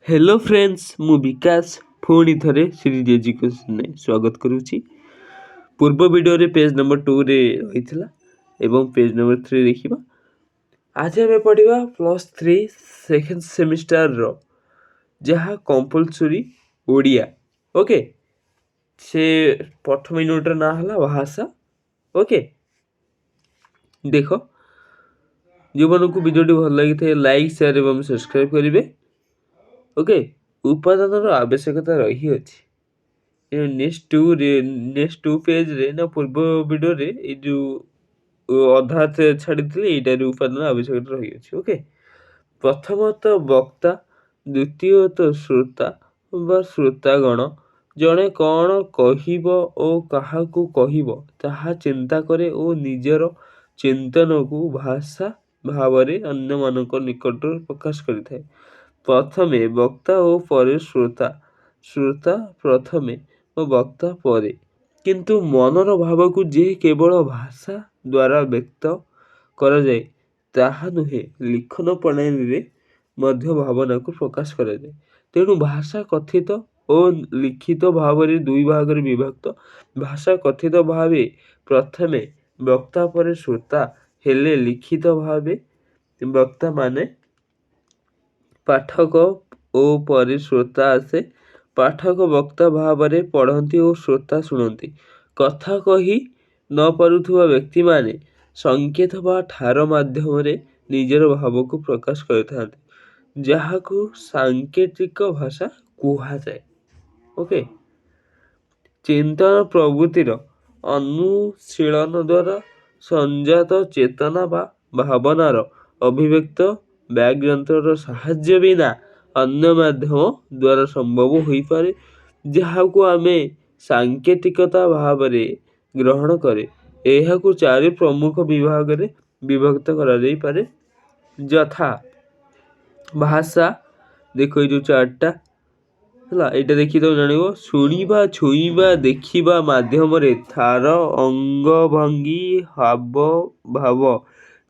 Hello friends मु विकास पुणी थे सीरीज एजुकेशन स्वागत करुच्ची। पूर्व वीडियो रे पेज नंबर 2 रे रही एवं पेज नंबर 3 देखा। आज आम पढ़ा +3 सेकेंड सेमिस्टर रो जहाँ कंपलसरी ओडिया। ओके से प्रथम यूनिट ना है भाषा। ओके देख जो मन को वीडियो भल लगी थे लाइक शेयर एवं सब्सक्राइब करेंगे। ओके उपादान आवश्यकता रही अच्छी नेक्स्ट टू पेज रे ना पूर्व वीडियो रे जो अधा छाड़ी यहीटार उपादान आवश्यकता रही अच्छी। ओके प्रथमतः वक्ता द्वितीयतः श्रोता बा श्रोतागण जड़े कौन कहब और काहाकू कहब ताहा चिंता करे और निजर चिंतन को भाषा भाव अन्य मान निकट प्रकाश करें। प्रथमे वक्ता और परे श्रोता श्रोता प्रथमे और वक्ता परे किंतु मनर भाव को जे केवल भाषा द्वारा व्यक्त करा जाए ताहा नुहे लिखन प्रणाली रे मध्य भावना को प्रकाश करा जाए। तेणु भाषा कथित और लिखित भाव रे दुई भाग रे विभक्त। भाषा कथित भावे प्रथमे वक्ता परे श्रोता हेले लिखित भावे वक्ता माने पाठक और परे श्रोता आसे। पाठक वक्ता भाव में पढ़ती और श्रोता शुणती। कथा कही न पारुथुवा व्यक्ति माने संकेत बा ठार माध्यम रे निजर भाव को प्रकाश करथांती जहाकू सांकेतिक भाषा कुहा जाए। ओके चिंतन प्रवृत्तिर अनुशीलन द्वारा संजात चेतना बा भावनार अभिव्यक्त बैग यंत्र साहाय्य बिना अन्य माध्यम द्वारा संभव हो पारे जहाकू आमे सांकेतिकता भाव में ग्रहण करे। यह चारि प्रमुख विभाग रे विभक्त करा जाई पारे यथा भाषा देखो ये जो चार्टा है यहाँ देखी तो जान शुणा छुईबा देखा माध्यम थार अंग भंगी हाव भाव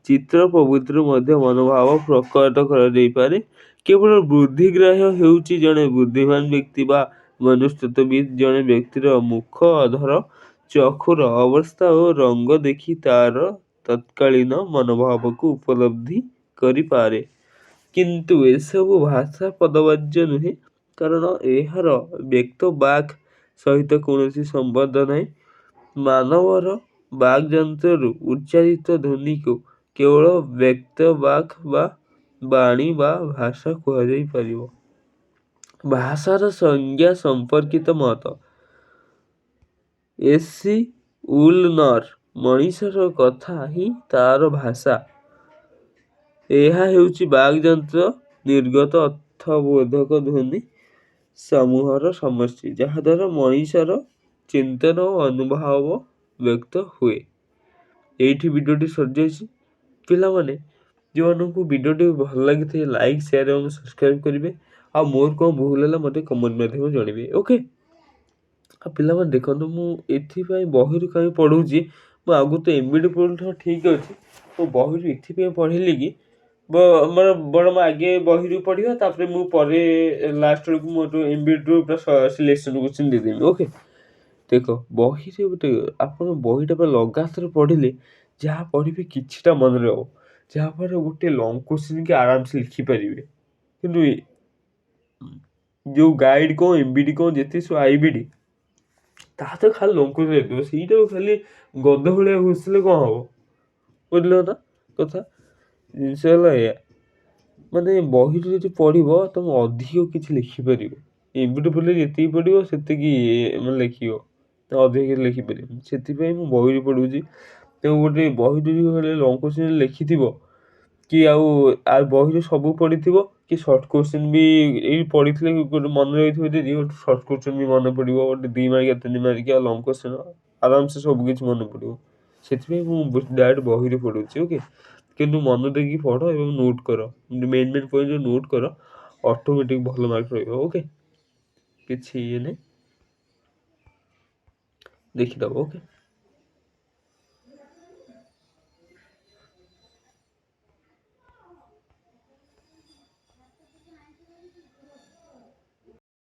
चित्र प्रभृतिर मध्य मनोभाव प्रकट कर केवल बुद्धिग्राह्य हेउची जड़े बुद्धिमान व्यक्ति बा मनुष्यत्वविद जड़े व्यक्तिर मुख अधर चक्षुर अवस्था और रंग देखि तार तत्कालीन मनोभाव को उपलब्धि करि पारे। किंतु एसबु भाषा पदवाच्य नुहे कारण यार व्यक्त बाक सहित कौन संबंध नहीं। मानवर बाक यंत्र उच्चारित ध्वनि को केवल व्यक्त बाक बा बाणी बा भाषा कह। भाषार संज्ञा संपर्कित मत एसी उलनर मनीषर कथा ही तार भाषा। यह हेउची बागयंत्र निर्गत अर्थबोधक ध्वनि समूहर समष्टि जहाद्वारा मनीषर चिंतन और अनुभव व्यक्त हुए। यही वीडियोटी सरी पिला माने जो को वीडियोटी भल लगी थे लाइक शेयर और सब्सक्राइब करेंगे। आ मोर कौन भूल है मत कमेंट माध्यम जनइबे। ओके पिला देखो मुझे बही कहीं पढ़ुची आगु तो एमबीडी पढ़ू ठीक अच्छे तो बही ये पढ़िली कि मोर बड़ आगे बही पढ़ा मुझे लास्ट बेलू मोर एमबीडी पूरा सिलेक्शन क्वेश्चन देदेवी। ओके देख बही आप बहीटा लगातार पढ़ले जहाँ पढ़े किटा मन रहा जहाँफल गोटे लंग क्वेश्चन के आराम से लिखिपारे। कि जो गाइड कौन एमबीडी कौन जिते सब आईबीडी ता तो खाली लंग क्वेश्चन सीटा खाली गद भाया घुसले कौन हम बुझल ना कथा जिनस या माने बही जो पढ़ तुम अधिक किसी लिखिपार एमबीडी पढ़ले जी पढ़ो से लिख अधिक किसी लिखिपार से बही पढ़ुची। तो गोटे बही लंग क्वेश्चन लिखि कि आ बही सब पढ़ी कि सर्ट क्वेश्चन भी पढ़ी गोटे मन रही गोटे सर्ट क्वेश्चन भी मन पड़ो गोटे 2 मार्किया 3 मार्किया लंग क्वेश्चन आराम से सब किसी मन पड़ो से डायरेक्ट बही पढ़ुची। ओके किंतु मन देखिए पढ़ और नोट कर मेन मेन पॉइंट नोट कर ऑटोमेटिक भल मार्क रही। ओके किसी ये नहीं देखीद। ओके।